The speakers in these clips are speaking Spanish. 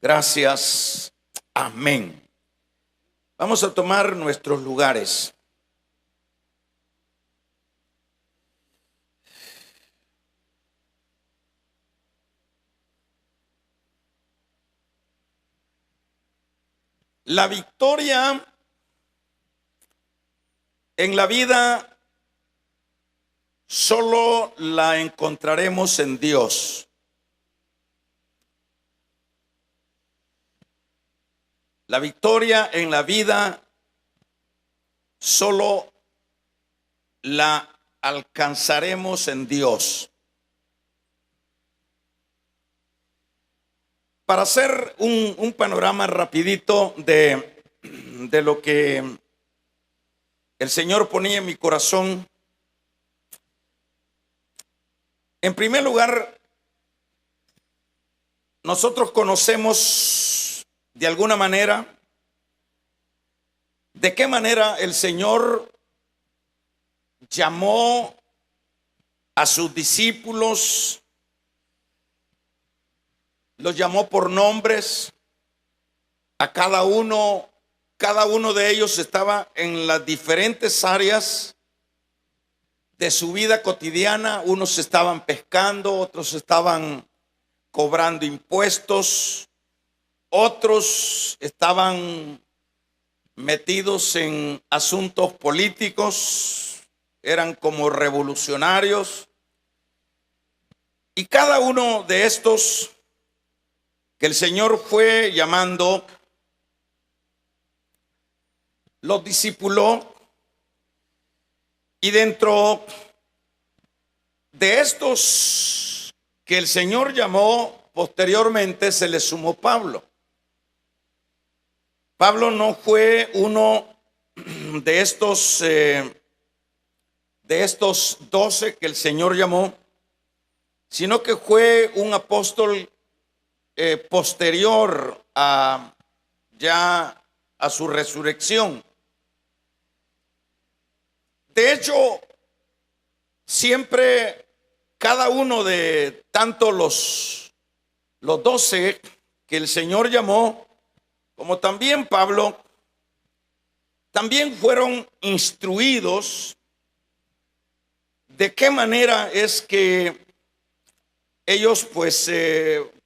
Gracias. Amén. Vamos a tomar nuestros lugares. La victoria en la vida solo la encontraremos en Dios. La victoria en la vida solo la alcanzaremos en Dios. Para hacer un panorama rapidito de lo que el Señor ponía en mi corazón. En primer lugar, nosotros conocemos de alguna manera de qué manera el Señor llamó a sus discípulos, los llamó por nombres, a cada uno de ellos estaba en las diferentes áreas de su vida cotidiana. Unos estaban pescando, otros estaban cobrando impuestos, otros estaban metidos en asuntos políticos, eran como revolucionarios. Y cada uno de estos que el Señor fue llamando, los discipuló, y dentro de estos que el Señor llamó, posteriormente se le sumó Pablo. Pablo no fue uno de estos 12 que el Señor llamó, sino que fue un apóstol posterior a su resurrección. De hecho, siempre cada uno de tanto los 12 que el Señor llamó, como también Pablo, también fueron instruidos de qué manera es que ellos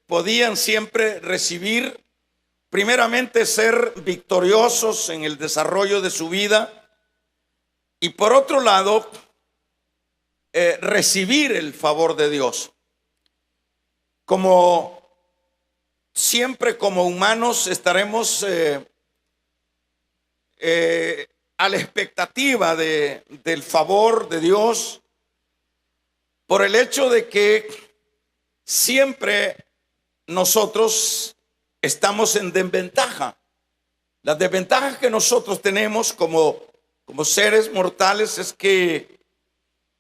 podían siempre recibir, primeramente ser victoriosos en el desarrollo de su vida, y por otro lado, recibir el favor de Dios. Como siempre, como humanos, estaremos a la expectativa del favor de Dios, por el hecho de que siempre nosotros estamos en desventaja. Las desventajas que nosotros tenemos como seres mortales es que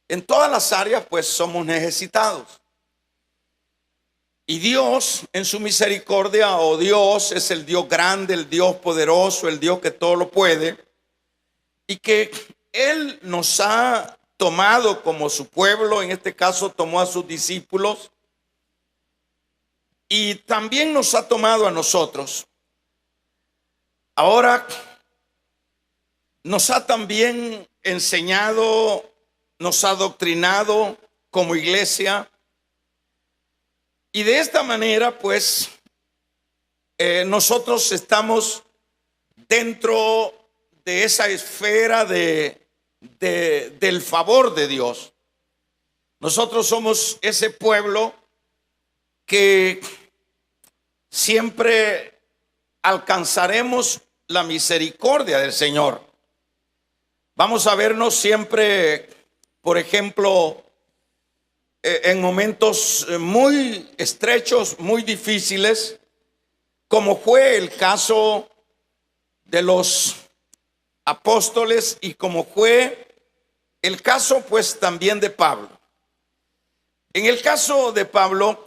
en todas las áreas somos necesitados. Y Dios en su misericordia, Dios es el Dios grande, el Dios poderoso, el Dios que todo lo puede, y que Él nos ha tomado como su pueblo. En este caso tomó a sus discípulos y también nos ha tomado a nosotros. Ahora nos ha también enseñado, nos ha doctrinado como iglesia, y de esta manera nosotros estamos dentro de esa esfera del favor de Dios. Nosotros somos ese pueblo que siempre alcanzaremos la misericordia del Señor. Vamos a vernos siempre, por ejemplo, en momentos muy estrechos, muy difíciles, como fue el caso de los apóstoles y como fue el caso también de Pablo. En el caso de Pablo,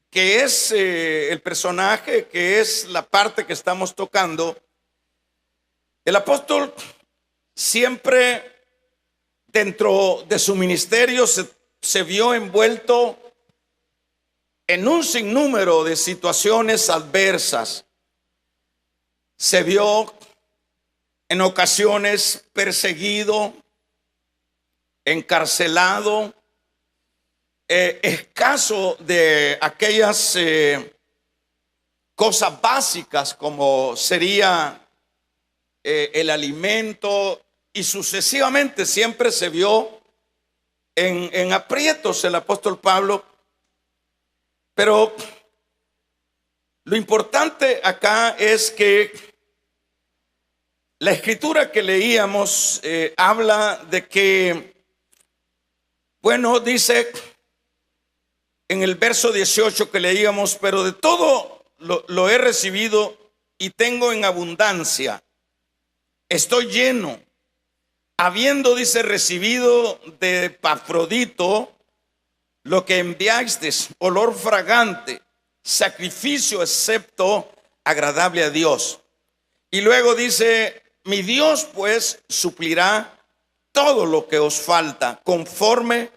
que es el personaje, que es la parte que estamos tocando, el apóstol siempre dentro de su ministerio se vio envuelto en un sinnúmero de situaciones adversas. Se vio en ocasiones perseguido, encarcelado, escaso de aquellas cosas básicas como sería el alimento, y sucesivamente siempre se vio en aprietos el apóstol Pablo. Pero lo importante acá es que la escritura que leíamos habla de que, bueno, dice en el verso 18 que leíamos: pero de todo lo he recibido y tengo en abundancia, estoy lleno, habiendo, dice, recibido de Epafrodito lo que enviasteis, olor fragante, sacrificio acepto, agradable a Dios. Y luego dice: mi Dios pues suplirá todo lo que os falta, conforme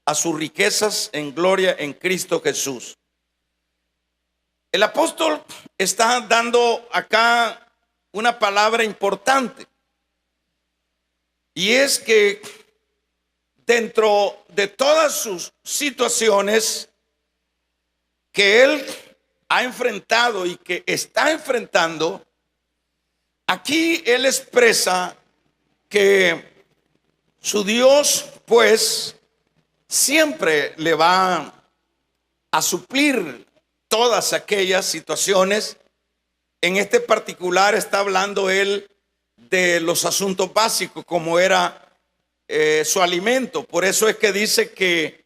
a sus riquezas en gloria en Cristo Jesús. El apóstol está dando acá una palabra importante, y es que dentro de todas sus situaciones que él ha enfrentado y que está enfrentando, aquí él expresa que su Dios pues siempre le va a suplir todas aquellas situaciones. En este particular está hablando él de los asuntos básicos, como era su alimento. Por eso es que dice que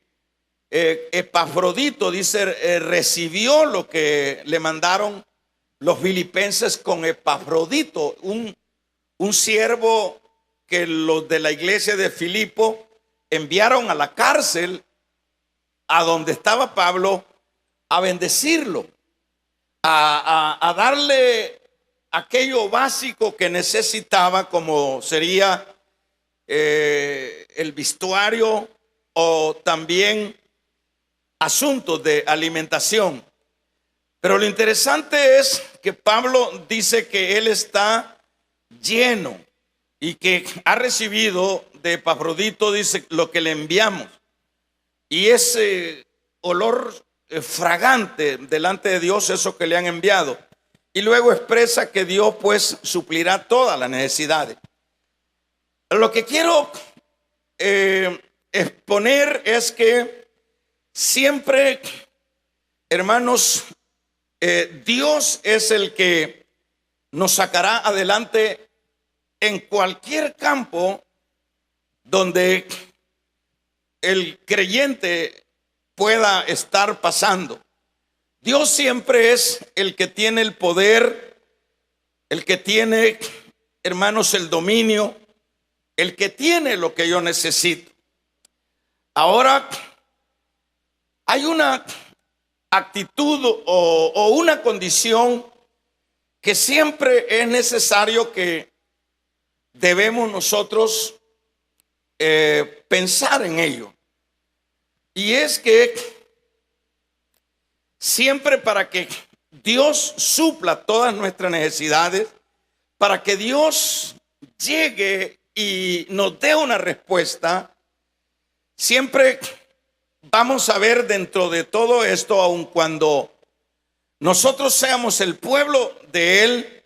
Epafrodito, dice, recibió lo que le mandaron los filipenses con Epafrodito, un siervo que los de la iglesia de Filipo enviaron a la cárcel a donde estaba Pablo a bendecirlo, a darle aquello básico que necesitaba, como sería el vestuario, o también asuntos de alimentación. Pero lo interesante es que Pablo dice que él está lleno y que ha recibido de Epafrodito, dice, lo que le enviamos, y ese olor fragante delante de Dios, eso que le han enviado. Y luego expresa que Dios pues suplirá todas las necesidades. Lo que quiero exponer es que siempre, hermanos, Dios es el que nos sacará adelante en cualquier campo donde el creyente pueda estar pasando. Dios siempre es el que tiene el poder, el que tiene, hermanos, el dominio, el que tiene lo que yo necesito. Ahora, hay una actitud o una condición que siempre es necesario que debemos nosotros pensar en ello. Y es que siempre, para que Dios supla todas nuestras necesidades, para que Dios llegue y nos dé una respuesta, siempre vamos a ver dentro de todo esto, aun cuando nosotros seamos el pueblo de Él,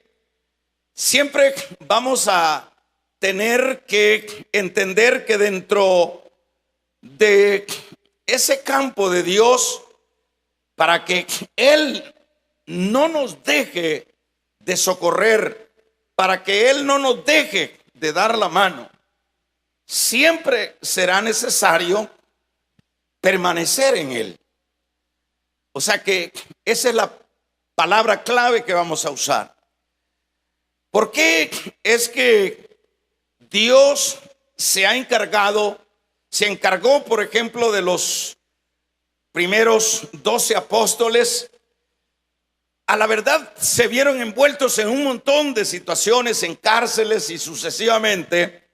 siempre vamos a tener que entender que dentro de ese campo de Dios, para que Él no nos deje de socorrer, para que Él no nos deje de dar la mano, siempre será necesario permanecer en Él. O sea que esa es la palabra clave que vamos a usar. ¿Por qué es que Dios se encargó, por ejemplo, de los primeros 12 apóstoles? A la verdad se vieron envueltos en un montón de situaciones, en cárceles y sucesivamente,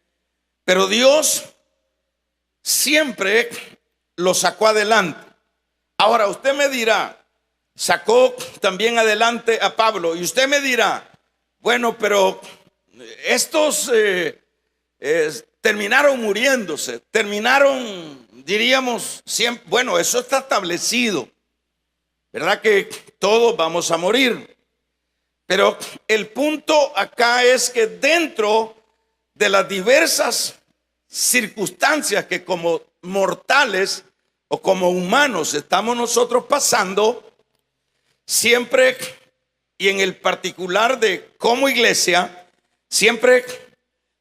pero Dios siempre los sacó adelante. Ahora usted me dirá, sacó también adelante a Pablo, y usted me dirá, bueno, pero estos terminaron muriéndose, terminaron, diríamos, siempre, bueno, eso está establecido, ¿verdad? Que todos vamos a morir. Pero el punto acá es que dentro de las diversas circunstancias que como mortales o como humanos estamos nosotros pasando, siempre, y en el particular de como iglesia, siempre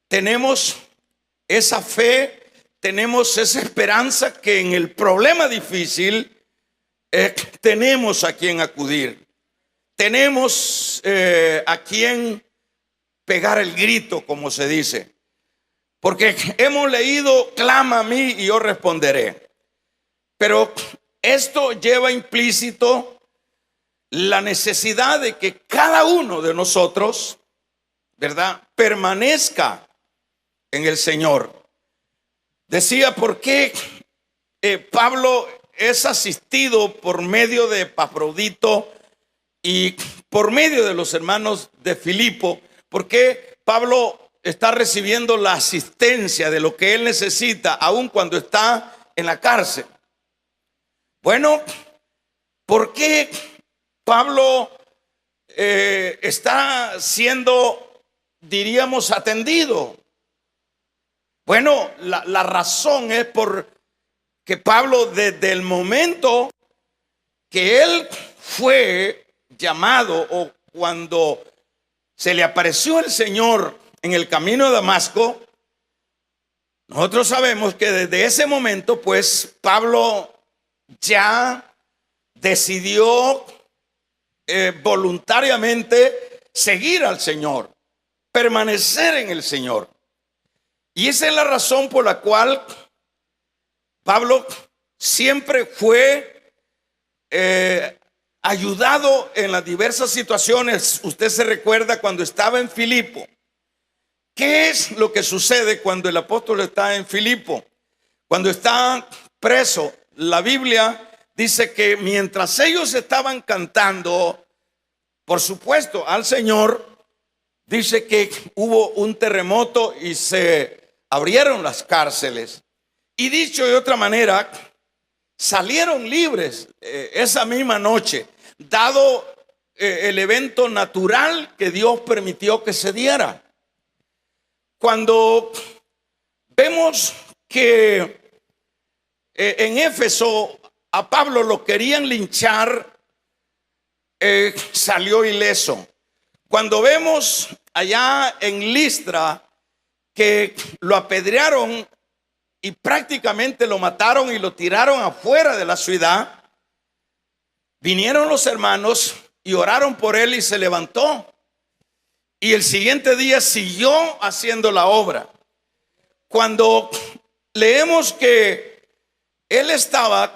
tenemos esa fe, tenemos esa esperanza que en el problema difícil tenemos a quien acudir. Tenemos a quien pegar el grito, como se dice. Porque hemos leído, clama a mí y yo responderé. Pero esto lleva implícito la necesidad de que cada uno de nosotros, ¿verdad?, permanezca en el Señor. Decía, ¿por qué Pablo es asistido por medio de Epafrodito y por medio de los hermanos de Filipo? ¿Por qué Pablo está recibiendo la asistencia de lo que él necesita aun cuando está en la cárcel? Bueno, ¿por qué Pablo está siendo, diríamos, atendido? Bueno, la razón es porque Pablo, desde el momento que él fue llamado, o cuando se le apareció el Señor en el camino de Damasco, nosotros sabemos que desde ese momento, pues, Pablo ya decidió voluntariamente seguir al Señor, permanecer en el Señor. Y esa es la razón por la cual Pablo siempre fue ayudado en las diversas situaciones. Usted se recuerda cuando estaba en Filipo. ¿Qué es lo que sucede cuando el apóstol está en Filipo? Cuando está preso, la Biblia dice que mientras ellos estaban cantando, por supuesto, al Señor, dice que hubo un terremoto y se abrieron las cárceles. Y dicho de otra manera, salieron libres esa misma noche, dado el evento natural que Dios permitió que se diera. Cuando vemos que en Éfeso a Pablo lo querían linchar, salió ileso. Cuando vemos allá en Listra que lo apedrearon y prácticamente lo mataron y lo tiraron afuera de la ciudad, vinieron los hermanos y oraron por él y se levantó. Y el siguiente día siguió haciendo la obra. Cuando leemos que él estaba,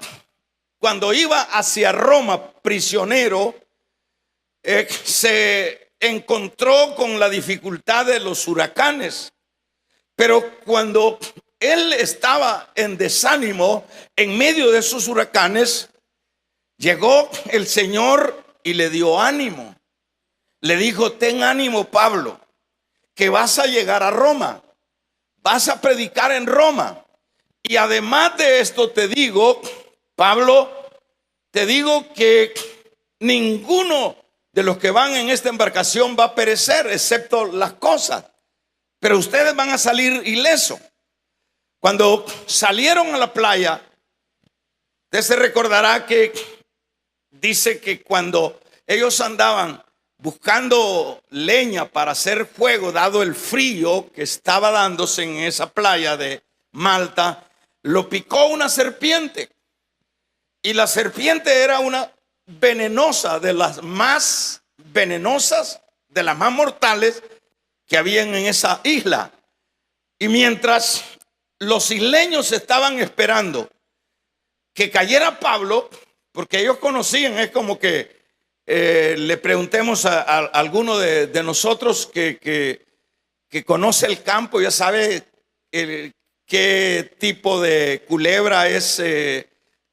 cuando iba hacia Roma prisionero, se encontró con la dificultad de los huracanes. Pero cuando él estaba en desánimo en medio de esos huracanes, llegó el Señor y le dio ánimo. Le dijo: ten ánimo, Pablo, que vas a llegar a Roma, vas a predicar en Roma. Y además de esto te digo, Pablo, te digo que ninguno de los que van en esta embarcación va a perecer, excepto las cosas, pero ustedes van a salir ilesos. Cuando salieron a la playa, usted se recordará que dice que cuando ellos andaban buscando leña para hacer fuego, dado el frío que estaba dándose en esa playa de Malta, lo picó una serpiente. Y la serpiente era una venenosa, de las más venenosas, de las más mortales que habían en esa isla. Y mientras los isleños estaban esperando que cayera Pablo, porque ellos conocían, es como que le preguntemos a alguno de nosotros que conoce el campo, ya sabe qué tipo de culebra es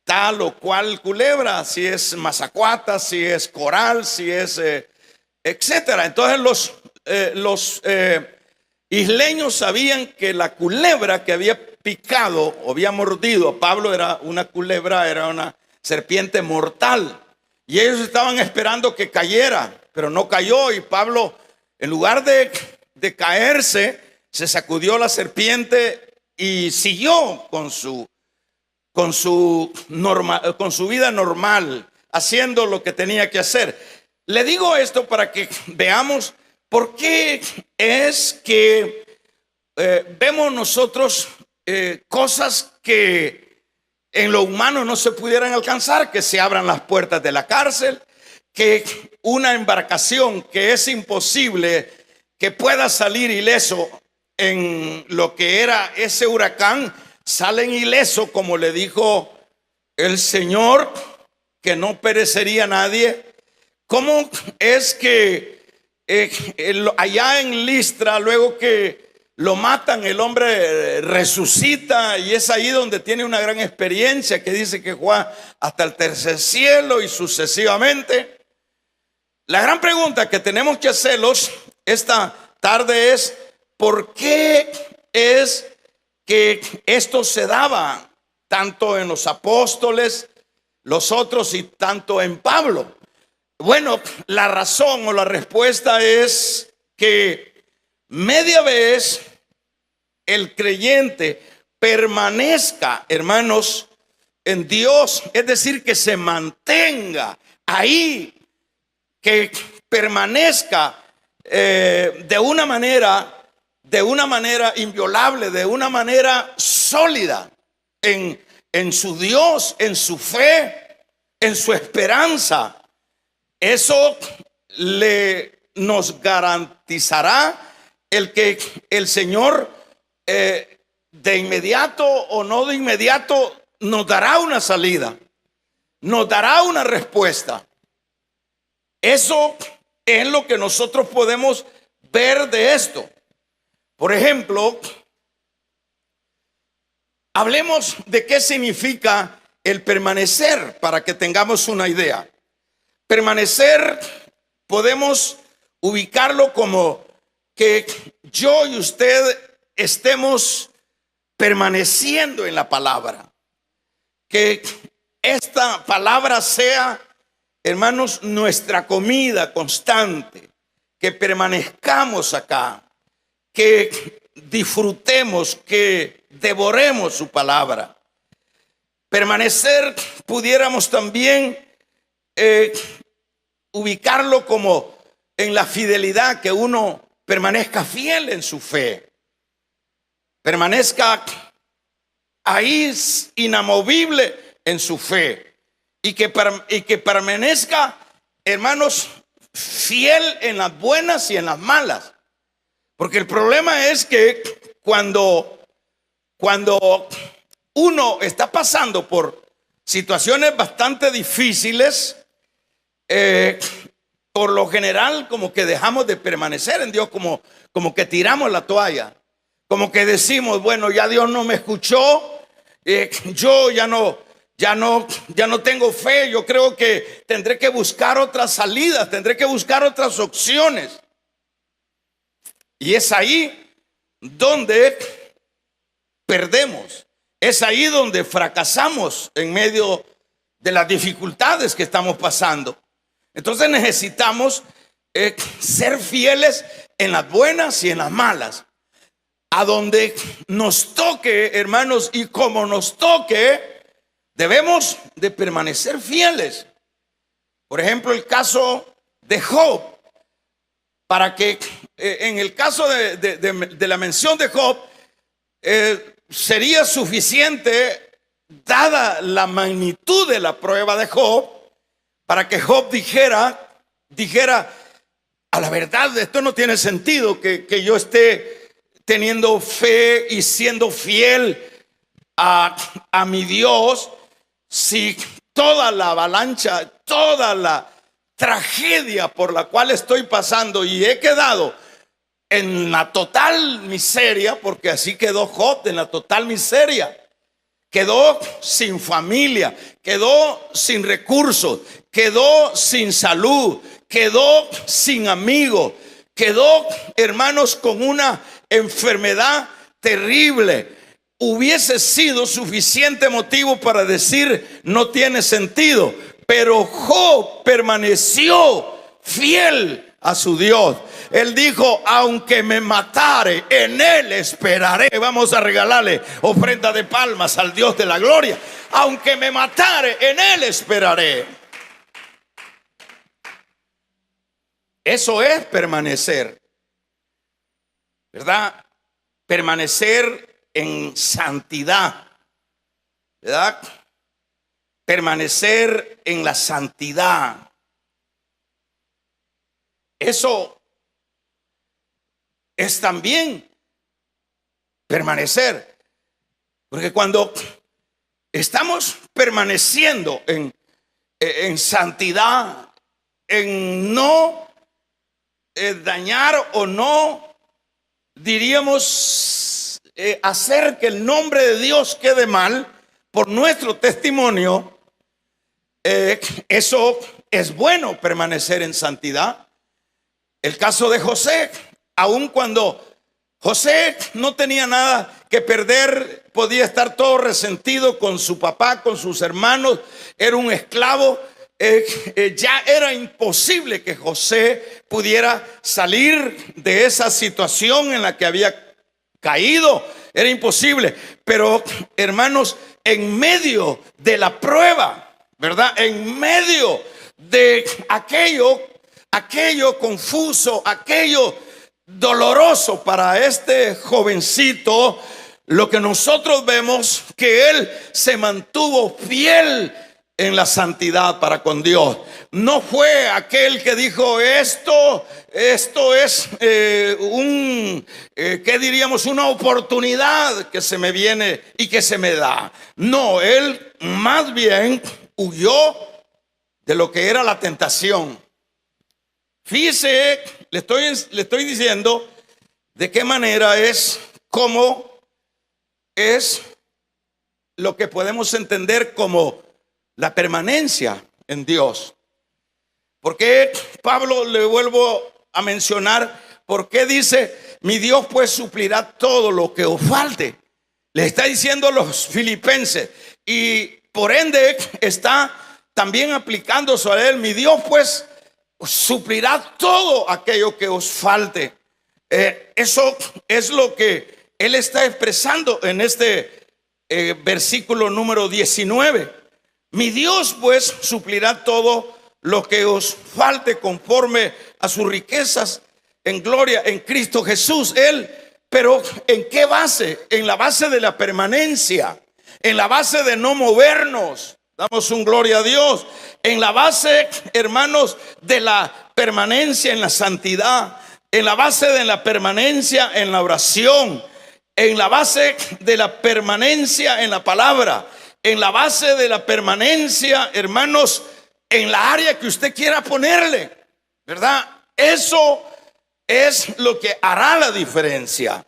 tal o cual culebra, si es mazacuata, si es coral, si es etcétera. Entonces los isleños sabían que la culebra que había picado o había mordido a Pablo era una culebra, era una serpiente mortal. Y ellos estaban esperando que cayera, pero no cayó. Y Pablo, en lugar de caerse, se sacudió la serpiente y siguió con su vida normal, haciendo lo que tenía que hacer. Le digo esto para que veamos por qué es que vemos nosotros cosas que en lo humano no se pudieran alcanzar, que se abran las puertas de la cárcel, que una embarcación que es imposible que pueda salir ileso en lo que era ese huracán, salen ileso, como le dijo el Señor, que no perecería nadie. ¿Cómo es que allá en Listra, luego que lo matan, el hombre resucita? Y es ahí donde tiene una gran experiencia, que dice que fue hasta el tercer cielo y sucesivamente. La gran pregunta que tenemos que hacerlos esta tarde es: ¿por qué es que esto se daba tanto en los apóstoles, los otros, y tanto en Pablo? Bueno, la razón o la respuesta es que media vez el creyente permanezca, hermanos, en Dios, es decir, que se mantenga ahí, que permanezca de una manera inviolable, de una manera sólida en su Dios, en su fe, en su esperanza. Eso nos garantizará el que el Señor de inmediato o no de inmediato nos dará una salida, nos dará una respuesta. Eso es lo que nosotros podemos ver de esto. Por ejemplo, hablemos de qué significa el permanecer para que tengamos una idea. Permanecer podemos ubicarlo como que yo y usted estemos permaneciendo en la palabra. Que esta palabra sea, hermanos, nuestra comida constante. Que permanezcamos acá. Que disfrutemos, que devoremos su palabra. Permanecer pudiéramos también ubicarlo como en la fidelidad, que uno permanezca fiel en su fe, permanezca ahí inamovible en su fe, y que permanezca, hermanos, fiel en las buenas y en las malas. Porque el problema es que cuando uno está pasando por situaciones bastante difíciles, por lo general como que dejamos de permanecer en Dios, como que tiramos la toalla, como que decimos, bueno, ya Dios no me escuchó, yo ya no tengo fe, yo creo que tendré que buscar otras salidas, tendré que buscar otras opciones. Y es ahí donde perdemos, es ahí donde fracasamos en medio de las dificultades que estamos pasando. Entonces necesitamos ser fieles en las buenas y en las malas. A donde nos toque, hermanos, y como nos toque, debemos de permanecer fieles. Por ejemplo, el caso de Job. Para que en el caso de la mención de Job, sería suficiente, dada la magnitud de la prueba de Job, para que Job dijera, a la verdad, esto no tiene sentido que yo esté teniendo fe y siendo fiel a mi Dios, si toda la avalancha, toda la tragedia por la cual estoy pasando y he quedado en la total miseria, porque así quedó Job, en la total miseria, quedó sin familia, quedó sin recursos, quedó sin salud, quedó sin amigos, quedó, hermanos, con una enfermedad terrible. Hubiese sido suficiente motivo para decir no tiene sentido, pero Job permaneció fiel a su Dios. Él dijo: aunque me matare, en él esperaré. Vamos a regalarle ofrenda de palmas al Dios de la gloria. Aunque me matare, en él esperaré. Eso es permanecer, ¿verdad? Permanecer en santidad, ¿verdad? Permanecer en la santidad. Eso es también permanecer. Porque cuando estamos permaneciendo en santidad, en no dañar o no, diríamos, hacer que el nombre de Dios quede mal por nuestro testimonio, eso es bueno, permanecer en santidad. El caso de José, aun cuando José no tenía nada que perder, podía estar todo resentido con su papá, con sus hermanos, era un esclavo. Ya era imposible que José pudiera salir de esa situación en la que había caído. Era imposible. Pero, hermanos, en medio de la prueba, ¿verdad? En medio de aquello confuso, aquello doloroso para este jovencito, lo que nosotros vemos, que él se mantuvo fiel en la santidad para con Dios. No fue aquel que dijo esto es ¿qué diríamos? Una oportunidad que se me viene y que se me da. No, él más bien huyó de lo que era la tentación. Fíjese, le estoy diciendo de qué manera es, cómo es lo que podemos entender como la permanencia en Dios. Porque Pablo, le vuelvo a mencionar, porque dice: mi Dios pues suplirá todo lo que os falte. Le está diciendo a los filipenses, y por ende está también aplicándose a él: mi Dios pues suplirá todo aquello que os falte. Eso es lo que él está expresando en este versículo número 19. Mi Dios pues suplirá todo lo que os falte conforme a sus riquezas en gloria en Cristo Jesús. Él, pero ¿en qué base? En la base de la permanencia, en la base de no movernos. Damos un gloria a Dios. En la base, hermanos, de la permanencia en la santidad, en la base de la permanencia en la oración, en la base de la permanencia en la palabra, en la base de la permanencia, hermanos, en la área que usted quiera ponerle, ¿verdad? Eso es lo que hará la diferencia.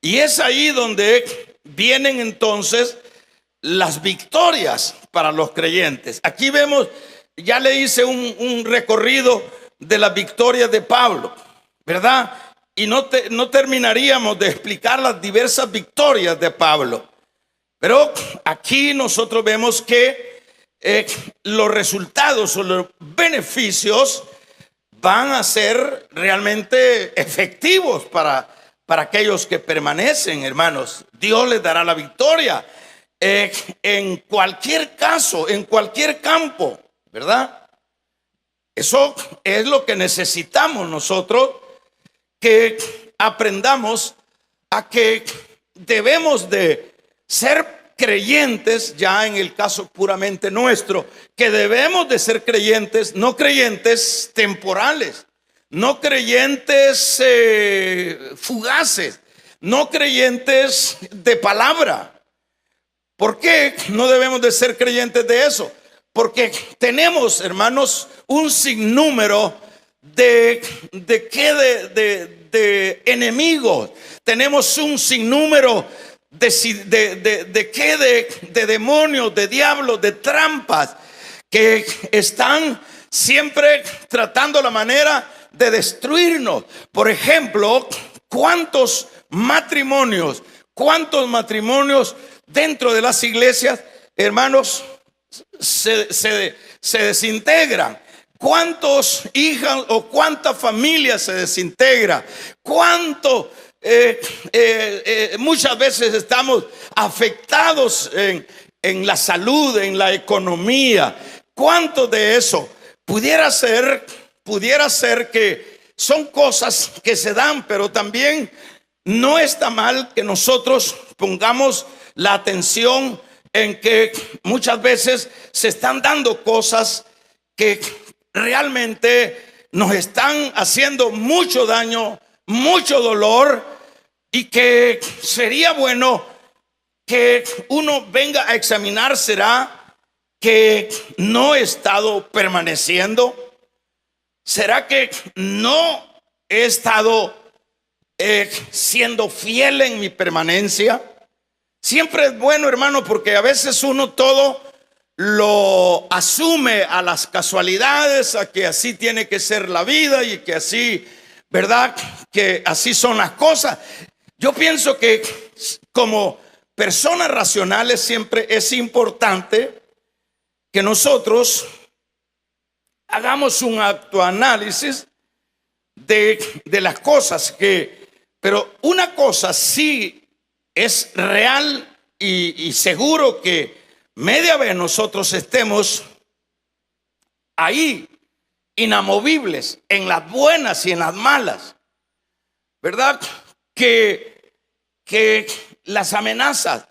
Y es ahí donde vienen entonces las victorias para los creyentes. Aquí vemos, ya le hice un recorrido de las victorias de Pablo, ¿verdad? Y no terminaríamos de explicar las diversas victorias de Pablo. Pero aquí nosotros vemos que los resultados o los beneficios van a ser realmente efectivos para aquellos que permanecen, hermanos. Dios les dará la victoria en cualquier caso, en cualquier campo, ¿verdad? Eso es lo que necesitamos nosotros, que aprendamos a que debemos de ser creyentes, ya en el caso puramente nuestro, que debemos de ser creyentes, no creyentes temporales, no creyentes fugaces, no creyentes de palabra. ¿Por qué no debemos de ser creyentes de eso? Porque tenemos, hermanos, un sinnúmero de enemigos. Tenemos un sinnúmero de demonios, de diablos, de trampas que están siempre tratando la manera de destruirnos. Por ejemplo, ¿cuántos matrimonios dentro de las iglesias, hermanos, se desintegran? ¿Cuántos hijas o cuántas familias se desintegran? ¿Cuánto? Muchas veces estamos afectados en la salud, en la economía. ¿Cuánto de eso pudiera ser que son cosas que se dan? Pero también no está mal que nosotros pongamos la atención en que muchas veces se están dando cosas que realmente nos están haciendo mucho daño, mucho dolor, y que sería bueno que uno venga a examinar. ¿Será que no he estado permaneciendo? ¿Será que no he estado siendo fiel en mi permanencia? Siempre es bueno, hermano, porque a veces uno todo lo asume a las casualidades, a que así tiene que ser la vida y que así, ¿verdad?, que así son las cosas. Yo pienso que como personas racionales siempre es importante que nosotros hagamos un autoanálisis de las cosas pero una cosa sí es real y seguro, que media vez nosotros estemos ahí, inamovibles, en las buenas y en las malas, ¿verdad? Que las amenazas,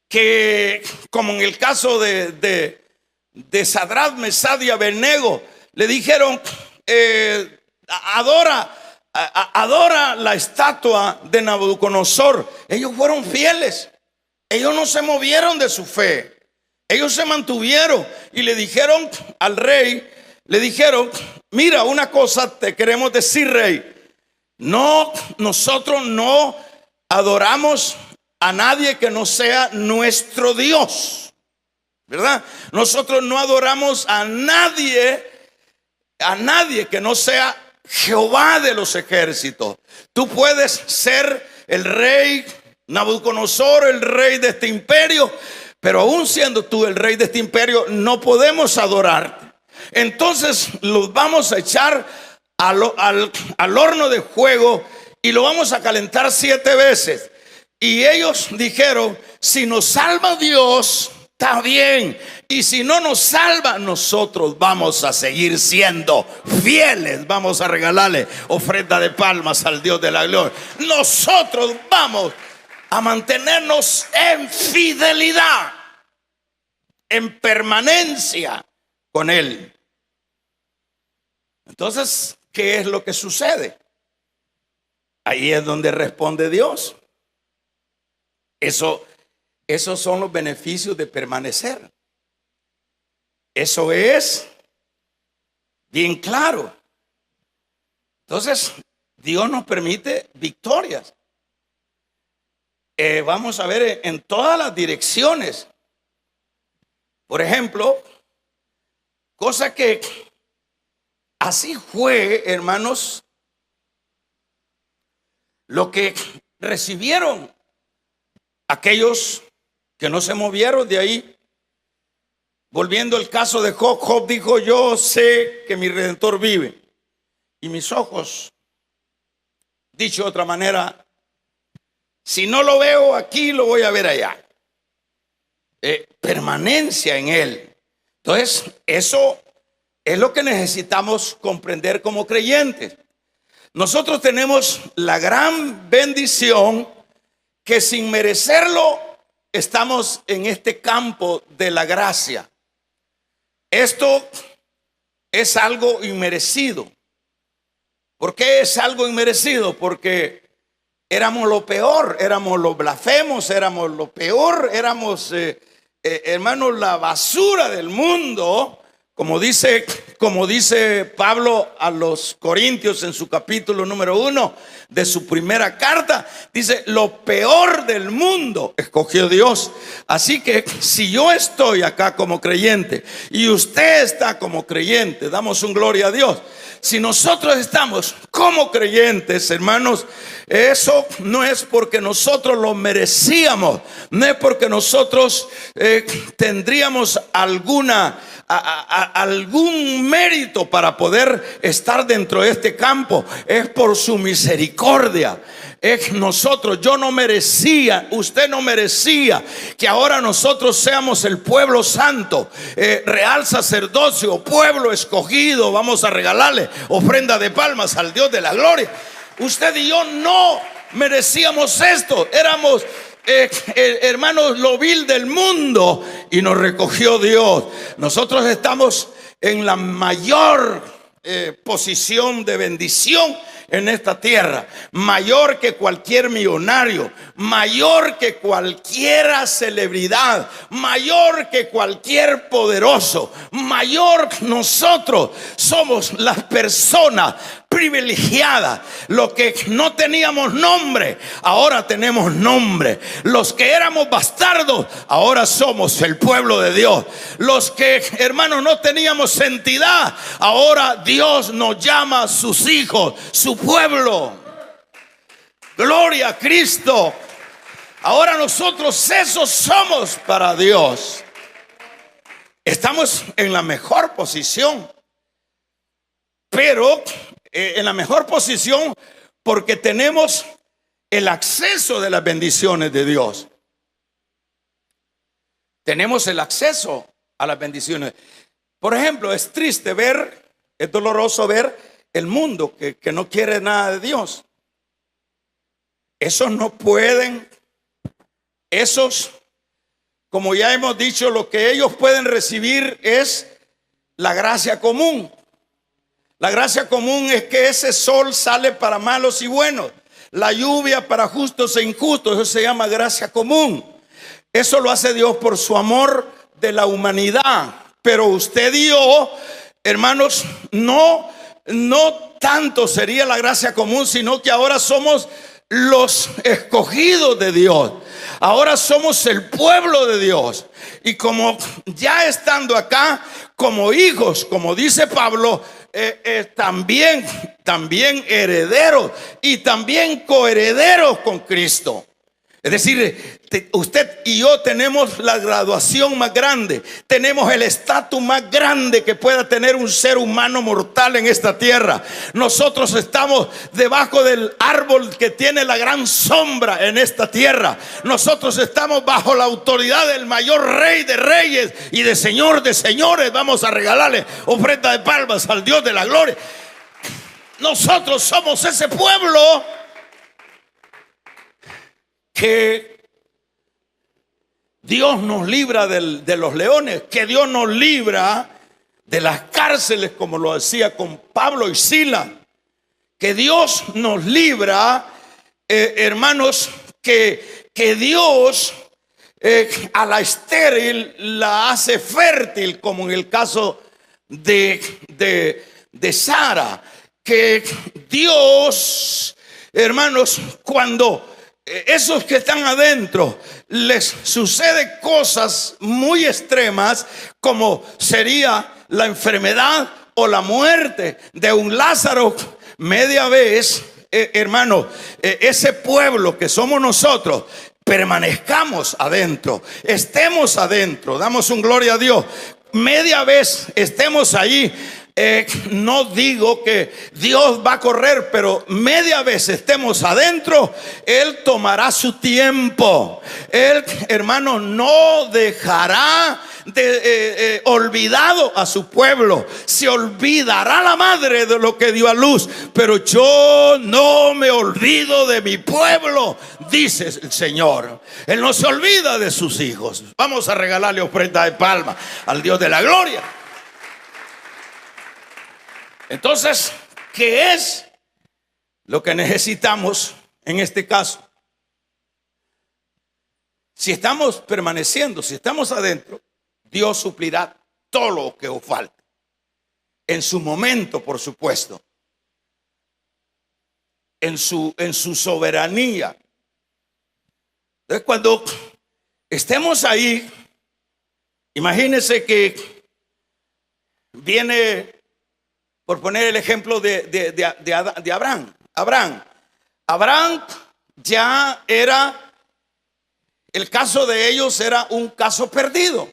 que como en el caso de Sadrach, Mesach y Abednego, le dijeron, adora la estatua de Nabucodonosor. Ellos fueron fieles, ellos no se movieron de su fe, ellos se mantuvieron y le dijeron al rey, mira, una cosa te queremos decir, rey. No, nosotros no adoramos a nadie que no sea nuestro Dios, ¿verdad? Nosotros no adoramos a nadie que no sea Jehová de los ejércitos. Tú puedes ser el rey Nabucodonosor, el rey de este imperio, pero aún siendo tú el rey de este imperio, no podemos adorarte. Entonces los vamos a echar al horno de fuego y lo vamos a calentar 7 veces. Y ellos dijeron, si nos salva Dios, está bien, y si no nos salva, nosotros vamos a seguir siendo fieles. Vamos a regalarle ofrenda de palmas al Dios de la gloria. Nosotros vamos a mantenernos en fidelidad, en permanencia con Él. Entonces, ¿qué es lo que sucede? Ahí es donde responde Dios. Esos son los beneficios de permanecer. Eso es bien claro. Entonces, Dios nos permite victorias. Vamos a ver en todas las direcciones. Por ejemplo, cosa que así fue, hermanos, lo que recibieron aquellos que no se movieron de ahí. Volviendo al caso de Job, Job dijo, yo sé que mi Redentor vive y mis ojos, dicho de otra manera, si no lo veo aquí, lo voy a ver allá. Permanencia en Él. Entonces, eso es lo que necesitamos comprender como creyentes. Nosotros tenemos la gran bendición que sin merecerlo estamos en este campo de la gracia. Esto es algo inmerecido. ¿Por qué es algo inmerecido? Porque éramos lo peor, éramos los blasfemos, éramos lo peor, éramos, hermanos, la basura del mundo como dice Pablo a los Corintios en su capítulo número 1 de su primera carta, dice: lo peor del mundo escogió Dios. Así que si yo estoy acá como creyente y usted está como creyente, damos un gloria a Dios. Si nosotros estamos como creyentes, hermanos, eso no es porque nosotros lo merecíamos, no es porque nosotros tendríamos algún mérito para poder estar dentro de este campo. Es por su misericordia. Es nosotros, yo no merecía, usted no merecía que ahora nosotros seamos el pueblo santo, real sacerdocio, pueblo escogido. Vamos a regalarle ofrenda de palmas al Dios de la gloria. Usted y yo no merecíamos esto. Éramos hermanos, lo vil del mundo, y nos recogió Dios. Nosotros estamos en la mayor posición de bendición en esta tierra, mayor que cualquier millonario, mayor que cualquier celebridad, mayor que cualquier poderoso, mayor. Nosotros somos las personas privilegiadas. Los que no teníamos nombre, ahora tenemos nombre. Los que éramos bastardos, ahora somos el pueblo de Dios. Los que, hermanos, no teníamos entidad, ahora Dios nos llama sus hijos, su pueblo. Gloria a Cristo. Ahora nosotros esos somos para Dios. Estamos en la mejor posición, pero en la mejor posición porque tenemos el acceso de las bendiciones de Dios. Tenemos el acceso a las bendiciones. Por ejemplo, es triste ver, es doloroso ver el mundo que no quiere nada de Dios. Esos no pueden, esos, como ya hemos dicho, lo que ellos pueden recibir es la gracia común. La gracia común es que ese sol sale para malos y buenos, la lluvia para justos e injustos. Eso se llama gracia común. Eso lo hace Dios por su amor de la humanidad. Pero usted y yo, hermanos, no tanto sería la gracia común, sino que ahora somos los escogidos de Dios. Ahora somos el pueblo de Dios. Y como ya estando acá como hijos, como dice Pablo, también herederos y también coherederos con Cristo. Es decir, usted y yo tenemos la graduación más grande, tenemos el estatus más grande que pueda tener un ser humano mortal en esta tierra. Nosotros estamos debajo del árbol que tiene la gran sombra en esta tierra. Nosotros estamos bajo la autoridad del mayor rey de reyes y de señor de señores. Vamos a regalarle ofrenda de palmas al Dios de la gloria. Nosotros somos ese pueblo que Dios nos libra de los leones, que Dios nos libra de las cárceles, como lo decía con Pablo y Silas, que Dios nos libra, hermanos, que Dios a la estéril la hace fértil, como en el caso de Sara, que Dios, hermanos, cuando esos que están adentro les sucede cosas muy extremas, como sería la enfermedad o la muerte de un Lázaro, media vez, hermano, ese pueblo que somos nosotros, permanezcamos adentro, estemos adentro, damos un gloria a Dios, media vez estemos ahí. No digo que Dios va a correr, pero media vez estemos adentro, Él tomará su tiempo. Él, hermano, no dejará olvidado a su pueblo. Se olvidará la madre de lo que dio a luz, pero yo no me olvido de mi pueblo, dice el Señor. Él no se olvida de sus hijos. Vamos a regalarle ofrenda de palma al Dios de la gloria. Entonces, ¿qué es lo que necesitamos en este caso? Si estamos permaneciendo, si estamos adentro, Dios suplirá todo lo que os falte. en su momento, por supuesto, en su soberanía. Entonces, cuando estemos ahí, imagínense que viene, por poner el ejemplo de Abraham. Abraham ya era, el caso de ellos era un caso perdido.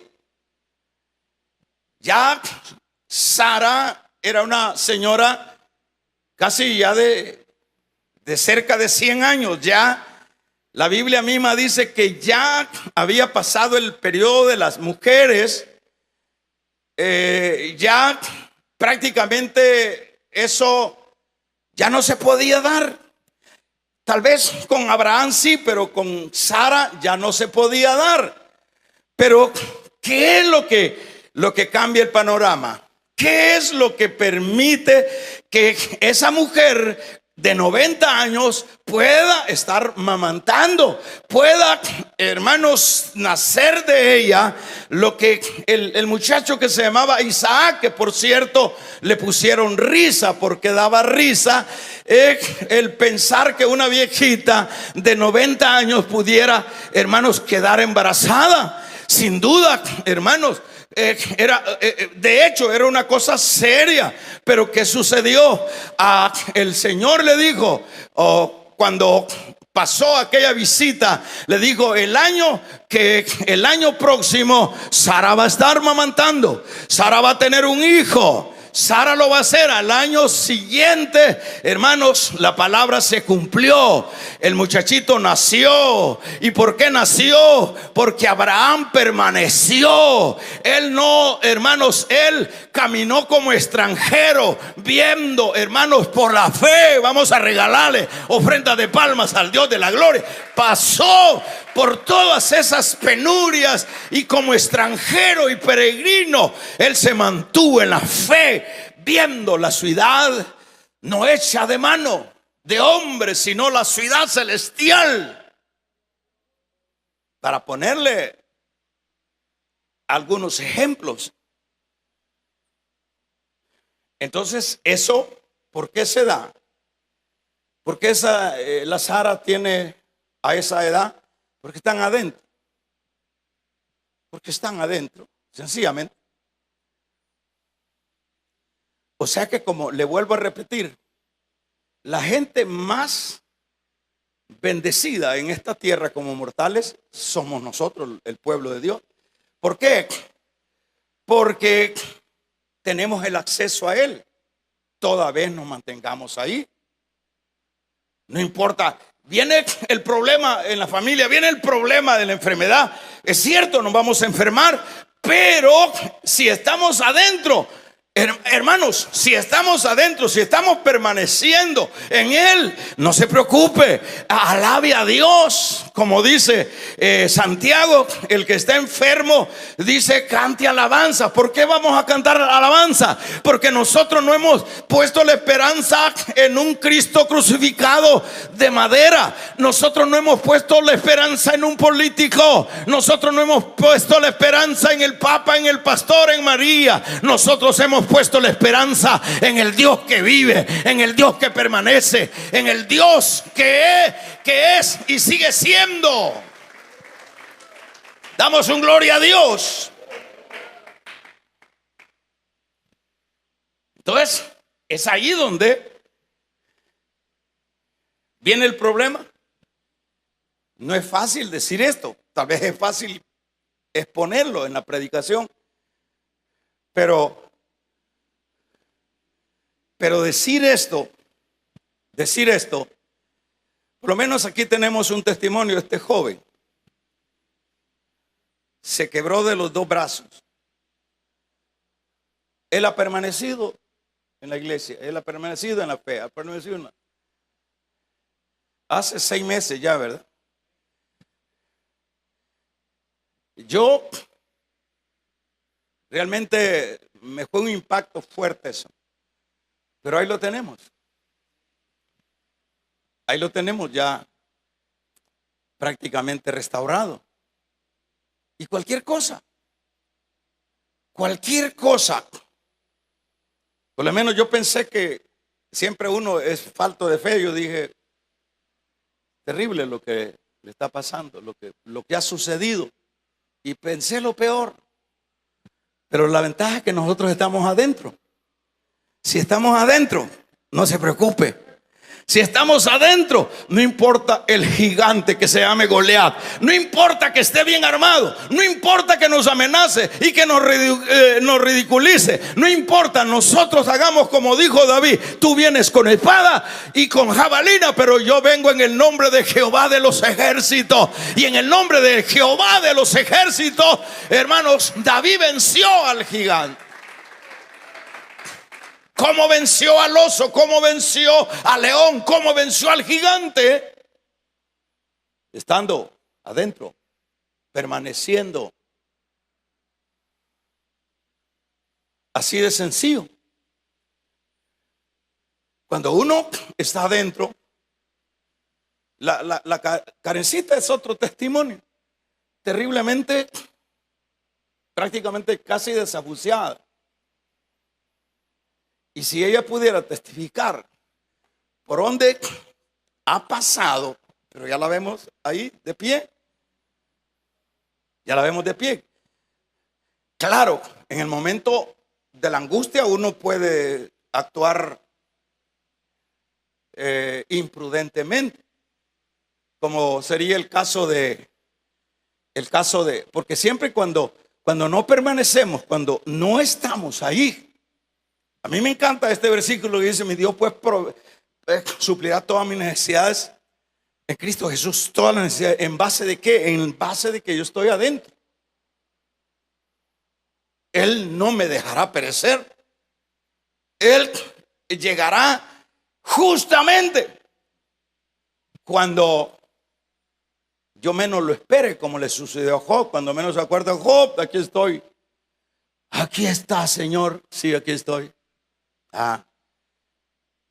Ya Sara era una señora casi ya de cerca de 100 años. Ya la Biblia misma dice que ya había pasado el periodo de las mujeres. Ya prácticamente eso ya no se podía dar. Tal vez con Abraham sí, pero con Sara ya no se podía dar. Pero ¿qué es lo que cambia el panorama? ¿Qué es lo que permite que esa mujer de 90 años pueda estar mamantando, pueda, hermanos, nacer de ella lo que el muchacho que se llamaba Isaac, que por cierto le pusieron risa porque daba risa el pensar que una viejita de 90 años pudiera, hermanos, quedar embarazada? Sin duda, hermanos, de hecho era una cosa seria. Pero ¿qué sucedió? El Señor le dijo, cuando pasó aquella visita, le dijo: el año próximo Sara va a estar mamantando, Sara va a tener un hijo. Sara lo va a hacer al año siguiente. Hermanos, la palabra se cumplió. El muchachito nació. ¿Y por qué nació? Porque Abraham permaneció. Él no, hermanos, él caminó como extranjero, viendo, hermanos, por la fe. Vamos a regalarle ofrenda de palmas al Dios de la gloria. Pasó por todas esas penurias y como extranjero y peregrino, él se mantuvo en la fe, viendo la ciudad no hecha de mano de hombre, sino la ciudad celestial. Para ponerle algunos ejemplos. Entonces, eso, ¿por qué se da? Porque la Sara tiene a esa edad, porque están adentro. Porque están adentro, sencillamente. O sea que, como le vuelvo a repetir, la gente más bendecida en esta tierra como mortales somos nosotros, el pueblo de Dios. ¿Por qué? Porque tenemos el acceso a Él. Toda vez nos mantengamos ahí. No importa. Viene el problema en la familia, viene el problema de la enfermedad. Es cierto, nos vamos a enfermar, pero si estamos adentro, hermanos, si estamos adentro, si estamos permaneciendo en Él, no se preocupe, alabe a Dios. Como dice Santiago, el que está enfermo dice: cante alabanza. ¿Por qué vamos a cantar alabanza? Porque nosotros no hemos puesto la esperanza en un Cristo crucificado de madera. Nosotros no hemos puesto la esperanza en un político. Nosotros no hemos puesto la esperanza en el Papa, en el pastor, en María. Nosotros hemos puesto la esperanza en el Dios que vive, en el Dios que permanece, en el Dios que es y sigue siendo. Damos un gloria a Dios. Entonces, es ahí donde viene el problema. No es fácil decir esto. Tal vez es fácil exponerlo en la predicación, pero decir esto, por lo menos aquí tenemos un testimonio de este joven. Se quebró de los dos brazos. Él ha permanecido en la iglesia, él ha permanecido en la fe, ha permanecido en hace 6 meses ya, ¿verdad? Yo realmente me fue un impacto fuerte eso. Pero ahí lo tenemos. Ahí lo tenemos ya prácticamente restaurado. Y cualquier cosa Por lo menos yo pensé que siempre uno es falto de fe. Yo dije, terrible lo que le está pasando, lo que ha sucedido. Y pensé lo peor. Pero la ventaja es que nosotros estamos adentro. Si estamos adentro, no se preocupe. Si estamos adentro, no importa el gigante que se llame Goliat, no importa que esté bien armado, no importa que nos amenace y que nos ridiculice, no importa, nosotros hagamos como dijo David: tú vienes con espada y con jabalina, pero yo vengo en el nombre de Jehová de los ejércitos. Y en el nombre de Jehová de los ejércitos, hermanos, David venció al gigante. ¿Cómo venció al oso? ¿Cómo venció al león? ¿Cómo venció al gigante? Estando adentro, permaneciendo. Así de sencillo. Cuando uno está adentro, la Karencita es otro testimonio. Terriblemente, prácticamente casi desahuciada. Y si ella pudiera testificar por dónde ha pasado, pero ya la vemos ahí de pie. Ya la vemos de pie. Claro, en el momento de la angustia uno puede actuar imprudentemente, como sería el caso de, porque siempre cuando no permanecemos, cuando no estamos ahí. A mí me encanta este versículo que dice: mi Dios pues suplirá todas mis necesidades en Cristo Jesús. Todas las necesidades. ¿En base de qué? En base de que yo estoy adentro. Él no me dejará perecer. Él llegará justamente cuando yo menos lo espere, como le sucedió a Job. Cuando menos se acuerda Job: aquí estoy. Aquí está, Señor. Sí, aquí estoy.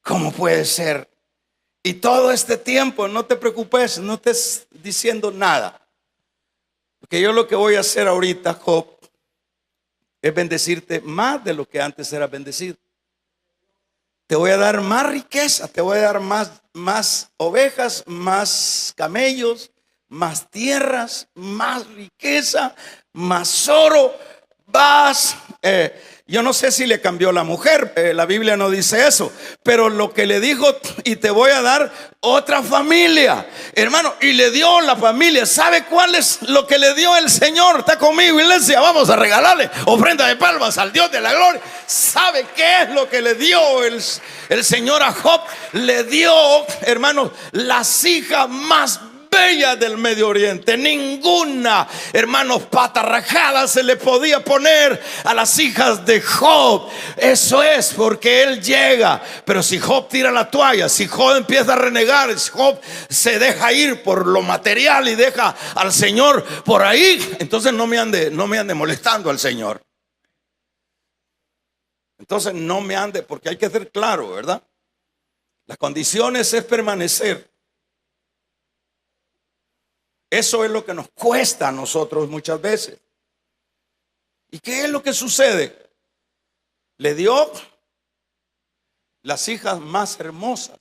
¿Cómo puede ser? Y todo este tiempo, no te preocupes, no estés diciendo nada, porque yo lo que voy a hacer ahorita, Job, es bendecirte más de lo que antes era bendecido. Te voy a dar más riqueza, te voy a dar más ovejas, más camellos, más tierras, más riqueza, más oro. Yo no sé si le cambió la mujer, la Biblia no dice eso, pero lo que le dijo: y te voy a dar otra familia, hermano. Y le dio la familia. ¿Sabe cuál es lo que le dio el Señor? Está conmigo, iglesia. Vamos a regalarle ofrenda de palmas al Dios de la gloria. ¿Sabe qué es lo que le dio el Señor a Job? Le dio, hermanos, las hijas más bella del Medio Oriente. Ninguna, hermanos, pata rajada se le podía poner a las hijas de Job. Eso es porque él llega. Pero si Job tira la toalla, si Job empieza a renegar, si Job se deja ir por lo material y deja al Señor por ahí, entonces no me ande molestando al Señor. Entonces no me ande, porque hay que ser claro, ¿verdad? Las condiciones es permanecer. Eso es lo que nos cuesta a nosotros muchas veces. ¿Y qué es lo que sucede? Le dio las hijas más hermosas.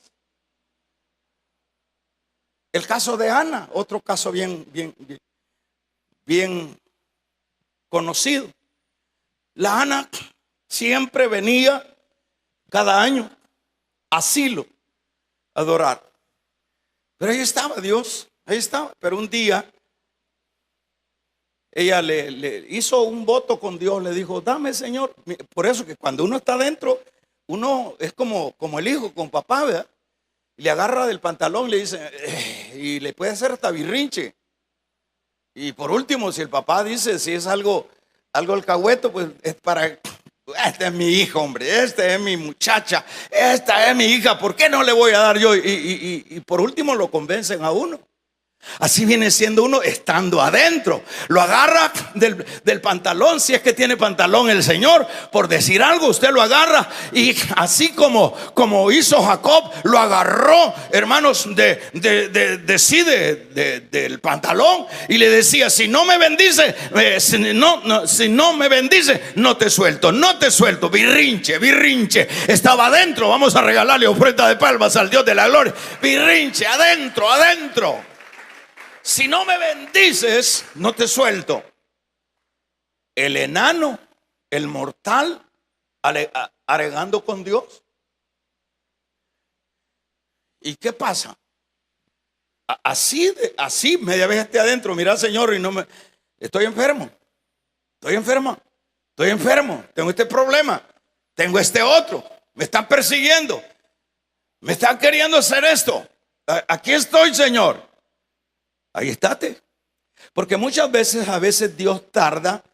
El caso de Ana, otro caso bien conocido. La Ana siempre venía cada año a Silo a adorar. Pero ahí estaba Dios. Ahí estaba, pero un día ella le hizo un voto con Dios, le dijo: dame, Señor. Por eso que cuando uno está adentro, uno es como el hijo con papá, ¿verdad? Y le agarra del pantalón, le dice, y le puede hacer hasta birrinche. Y por último, si el papá dice, si es algo alcahueto, pues es para: este es mi hijo, hombre, este es mi muchacha, esta es mi hija, ¿por qué no le voy a dar yo? Y por último lo convencen a uno. Así viene siendo uno estando adentro. Lo agarra del pantalón, si es que tiene pantalón el Señor, por decir algo, usted lo agarra. Y así como hizo Jacob, lo agarró, hermanos, del pantalón, y le decía: si no me bendice, si no me bendice, no te suelto, no te suelto. Birrinche, birrinche. Estaba adentro. Vamos a regalarle ofrenda de palmas al Dios de la gloria. Birrinche, adentro, adentro. Si no me bendices, no te suelto. El enano, el mortal, aregando con Dios. ¿Y qué pasa? Así media vez esté adentro. Mira, Señor, y no me... Estoy enfermo. Estoy enfermo. Estoy enfermo. Tengo este problema. Tengo este otro. Me están persiguiendo. Me están queriendo hacer esto. Aquí estoy, Señor. Ahí estate. Porque a veces Dios tarda,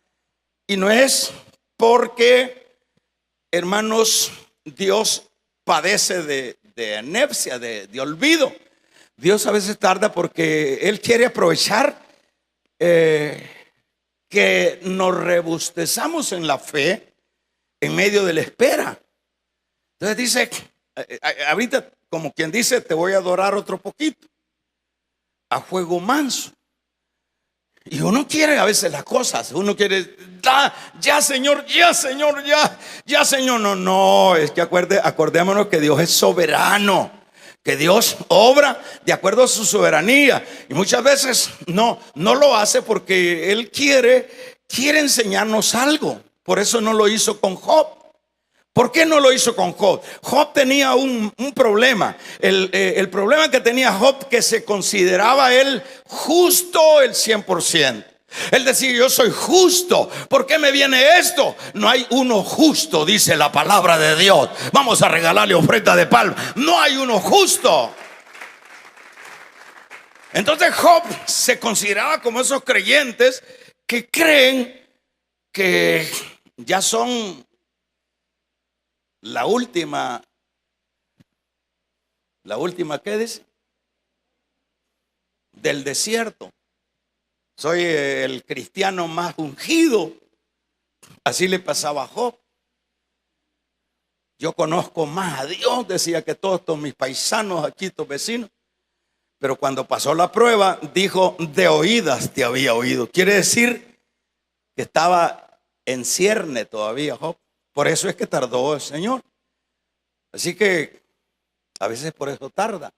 y no es porque, hermanos, Dios padece de amnesia, de olvido. Dios a veces tarda porque Él quiere aprovechar que nos rebustezamos en la fe en medio de la espera. Entonces dice, ahorita, como quien dice, te voy a adorar otro poquito, a fuego manso. Y uno quiere a veces las cosas, uno quiere, ya Señor, ya Señor, ya Señor. No, es que acordémonos que Dios es soberano, que Dios obra de acuerdo a su soberanía. Y muchas veces no lo hace porque Él quiere enseñarnos algo. Por eso no lo hizo con Job. ¿Por qué no lo hizo con Job? Job tenía un problema. El problema que tenía Job, que se consideraba él justo el 100%. Él decía: yo soy justo. ¿Por qué me viene esto? No hay uno justo, dice la palabra de Dios. Vamos a regalarle ofrenda de palma. No hay uno justo. Entonces Job se consideraba como esos creyentes que creen que ya son la última, ¿qué dice? Del desierto. Soy el cristiano más ungido. Así le pasaba a Job. Yo conozco más a Dios, decía, que todos estos mis paisanos aquí, estos vecinos. Pero cuando pasó la prueba, dijo: de oídas te había oído. Quiere decir que estaba en cierne todavía Job. Por eso es que tardó el Señor. Así que a veces por eso tarda.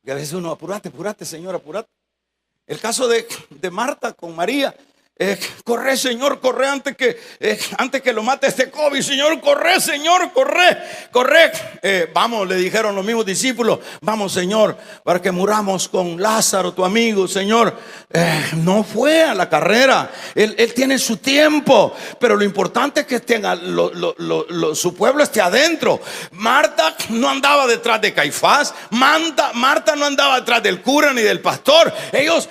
Y a veces uno: apúrate, Señor, apúrate. El caso de Marta con María. Corre, Señor, corre antes que lo mate este COVID. Señor, corre, Señor, corre. Vamos, le dijeron los mismos discípulos: vamos, Señor, para que muramos con Lázaro, tu amigo. Señor, no fue a la carrera. Él tiene su tiempo, pero lo importante es que su pueblo esté adentro. Marta no andaba detrás de Caifás. Marta no andaba detrás del cura ni del pastor. Ellos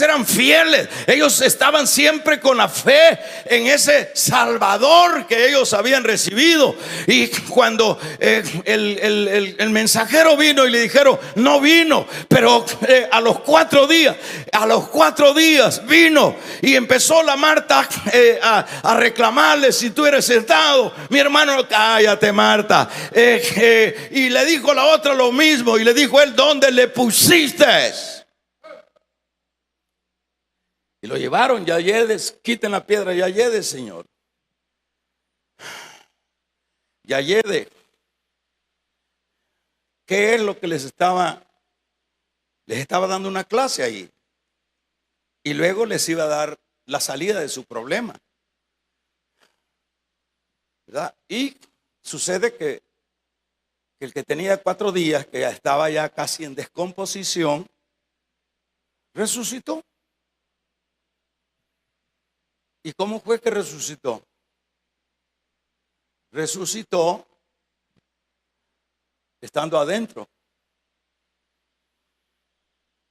eran fieles. Ellos estaban siempre con la fe en ese Salvador que ellos habían recibido. Y cuando el mensajero vino y le dijeron: no vino, pero a los 4 días vino, y empezó la Marta a reclamarle: si tú eres sentado, mi hermano. Cállate, Marta. Y le dijo la otra lo mismo, y le dijo él: ¿dónde le pusiste? Y lo llevaron. Yayedes, quiten la piedra. Yayedes, Señor. Yayede, ¿qué es lo que les estaba dando una clase ahí? Y luego les iba a dar la salida de su problema, ¿verdad? Y sucede que el que tenía 4 días, que ya estaba ya casi en descomposición, resucitó. ¿Y cómo fue que resucitó? Resucitó estando adentro.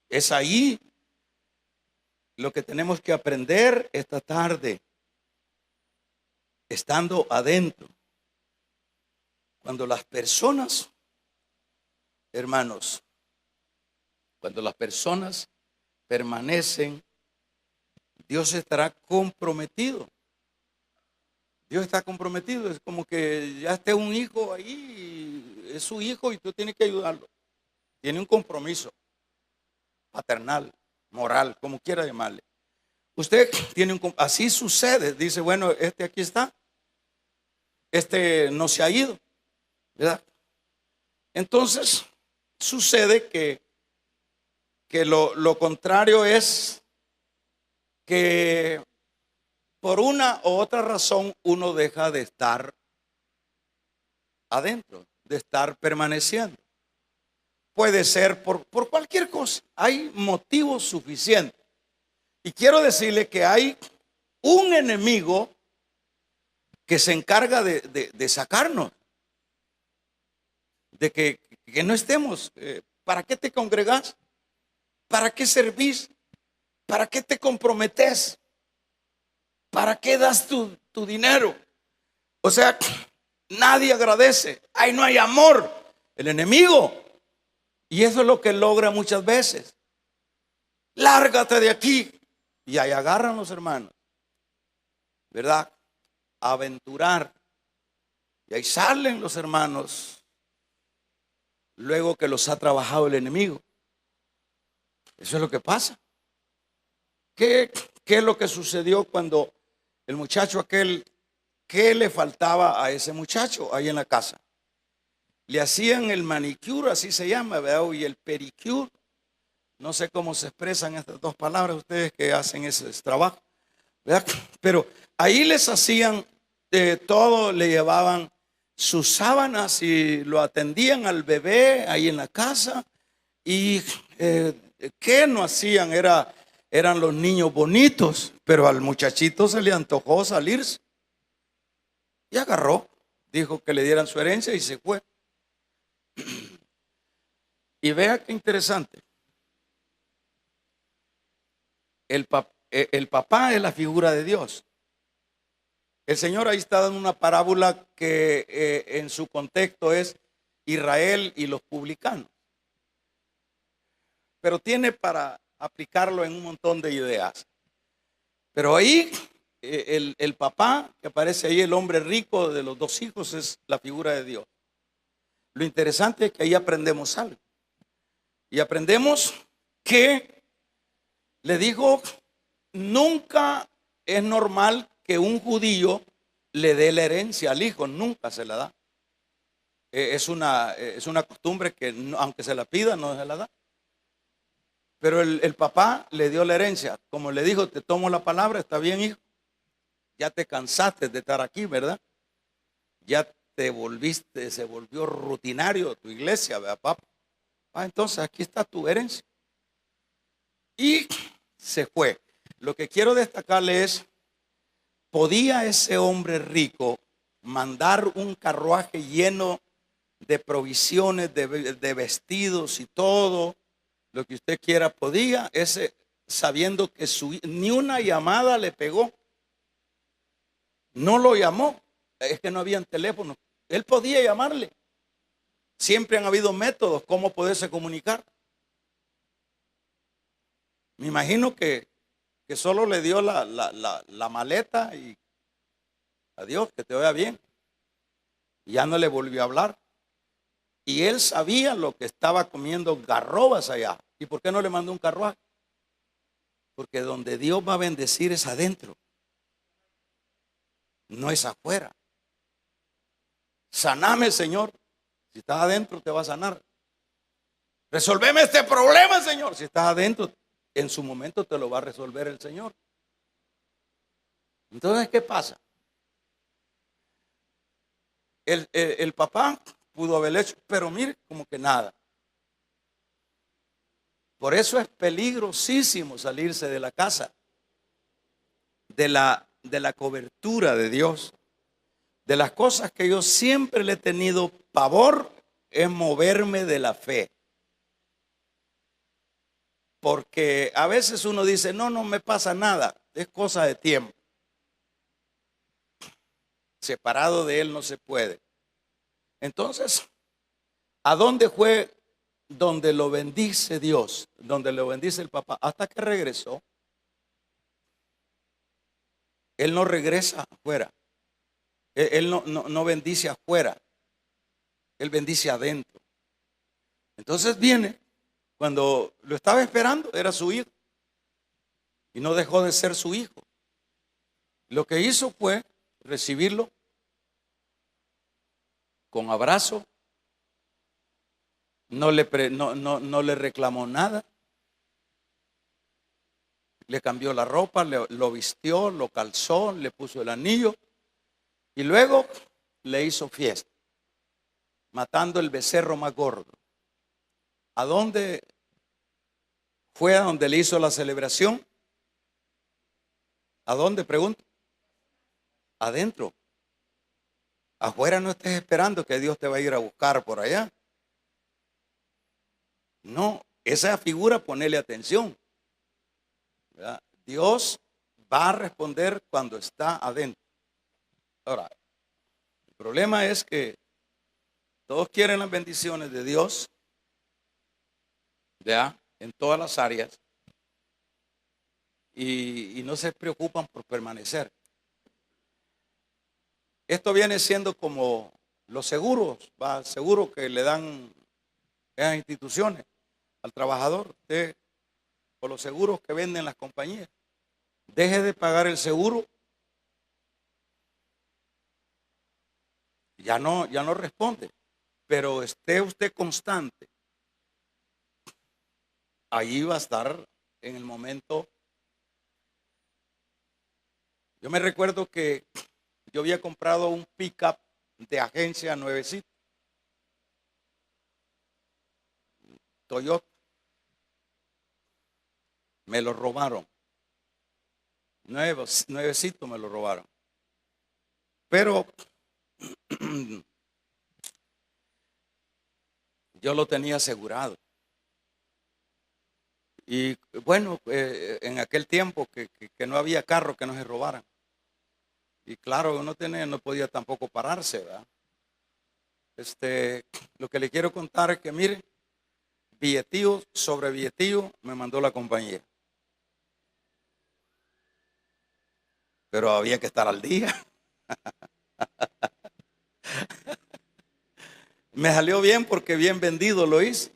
Es ahí lo que tenemos que aprender esta tarde, estando adentro. Cuando las personas, hermanos, Cuando las personas permanecen, Dios estará comprometido. Dios está comprometido. Es como que ya esté un hijo ahí, es su hijo y tú tienes que ayudarlo. Tiene un compromiso paternal, moral, como quiera llamarle. Usted tiene así sucede. Dice, bueno, este aquí está. Este no se ha ido, ¿verdad? Entonces, sucede que lo contrario es que por una u otra razón uno deja de estar adentro, de estar permaneciendo. Puede ser por cualquier cosa. Hay motivos suficientes. Y quiero decirle que hay un enemigo que se encarga de sacarnos, de que no estemos. ¿Para qué te congregas? ¿Para qué servís? ¿Para qué te comprometes? ¿Para qué das tu dinero? O sea, nadie agradece. Ahí no hay amor. El enemigo. Y eso es lo que logra muchas veces. Lárgate de aquí. Y ahí agarran los hermanos, ¿verdad? A aventurar. Y ahí salen los hermanos luego que los ha trabajado el enemigo. Eso es lo que pasa. ¿Qué es lo que sucedió cuando el muchacho aquel, qué le faltaba a ese muchacho ahí en la casa? Le hacían el manicure, así se llama, ¿verdad? Y el pedicure. No sé cómo se expresan estas dos palabras ustedes que hacen ese trabajo, ¿verdad? Pero ahí les hacían todo, le llevaban sus sábanas y lo atendían al bebé ahí en la casa. Y ¿qué no hacían? Eran los niños bonitos, pero al muchachito se le antojó salirse. Y agarró, dijo que le dieran su herencia y se fue. Y vea qué interesante. El papá es la figura de Dios. El Señor ahí está dando una parábola que en su contexto es Israel y los publicanos. Pero tiene para aplicarlo en un montón de ideas. Pero ahí el papá que aparece ahí, el hombre rico de los dos hijos, es la figura de Dios. Lo interesante es que ahí aprendemos algo. Y aprendemos que le dijo, nunca es normal que un judío le dé la herencia al hijo, nunca se la da. Es una costumbre que aunque se la pida, no se la da. Pero el papá le dio la herencia. Como le dijo, te tomo la palabra, está bien, hijo. Ya te cansaste de estar aquí, ¿verdad? Ya te volviste, se volvió rutinario tu iglesia, ¿verdad, papá? Entonces aquí está tu herencia. Y se fue. Lo que quiero destacarle es, ¿podía ese hombre rico mandar un carruaje lleno de provisiones, de vestidos y todo lo que usted quiera? Podía ese, sabiendo que ni una llamada le pegó, no lo llamó, es que no habían teléfono. Él podía llamarle. Siempre han habido métodos cómo poderse comunicar. Me imagino que solo le dio la maleta y adiós, que te vaya bien. Y ya no le volvió a hablar. Y él sabía lo que estaba comiendo garrobas allá. ¿Y por qué no le mandó un carruaje? Porque donde Dios va a bendecir es adentro, no es afuera. Saname, Señor. Si estás adentro, te va a sanar. Resolveme este problema, Señor. Si estás adentro, en su momento te lo va a resolver el Señor. Entonces, ¿qué pasa? El papá pudo haber hecho, pero mire, como que nada. Por eso es peligrosísimo salirse de la casa, de la cobertura de Dios. De las cosas que yo siempre le he tenido pavor es moverme de la fe. Porque a veces uno dice, no me pasa nada, es cosa de tiempo. Separado de Él no se puede. Entonces, ¿a dónde fue donde lo bendice Dios, donde lo bendice el papá, hasta que regresó. Él no regresa afuera. Él no bendice afuera. Él bendice adentro. Entonces viene, cuando lo estaba esperando, era su hijo. Y no dejó de ser su hijo. Lo que hizo fue recibirlo con abrazo. No le reclamó nada. Le cambió la ropa, lo vistió, lo calzó, le puso el anillo. Y luego le hizo fiesta, matando el becerro más gordo. ¿A dónde fue? ¿A donde le hizo la celebración? ¿A dónde? Pregunto. Adentro. Afuera no estés esperando que Dios te va a ir a buscar por allá. No, esa figura, ponele atención, ¿verdad? Dios va a responder cuando está adentro. Ahora, el problema es que todos quieren las bendiciones de Dios, ¿ya? En todas las áreas, y no se preocupan por permanecer. Esto viene siendo como los seguros, ¿va? Seguro que le dan esas instituciones al trabajador, usted, o los seguros que venden las compañías. Deje de pagar el seguro, ya no responde, pero esté usted constante, ahí va a estar en el momento. Yo me recuerdo que yo había comprado un pickup de agencia nuevecito, Toyota. Me lo robaron. Nuevecito me lo robaron. Pero yo lo tenía asegurado. Y bueno, en aquel tiempo que no había carro que no se robaran. Y claro, no podía tampoco pararse, ¿verdad? Lo que le quiero contar es que, mire, billetío sobre billetío me mandó la compañía. Pero había que estar al día. Me salió bien porque bien vendido lo hice.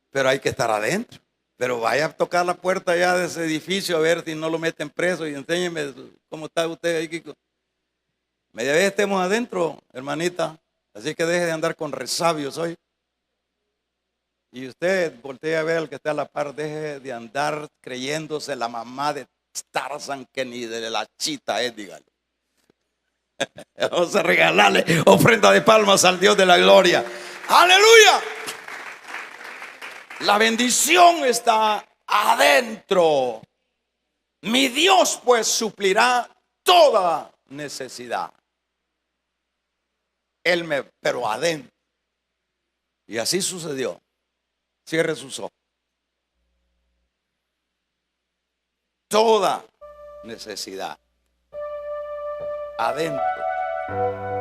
Pero hay que estar adentro. Pero vaya a tocar la puerta ya de ese edificio a ver si no lo meten preso y enséñeme cómo está usted ahí, Kiko. Media vez estemos adentro, hermanita. Así que deje de andar con resabios hoy. Y usted voltea a ver al que está a la par, deje de andar creyéndose la mamá de Tarzan, que ni de la chita es, dígalo. Vamos a regalarle ofrenda de palmas al Dios de la gloria. ¡Aleluya! La bendición está adentro. Mi Dios pues suplirá toda necesidad. Pero adentro. Y así sucedió. Cierre sus ojos. Toda necesidad adentro.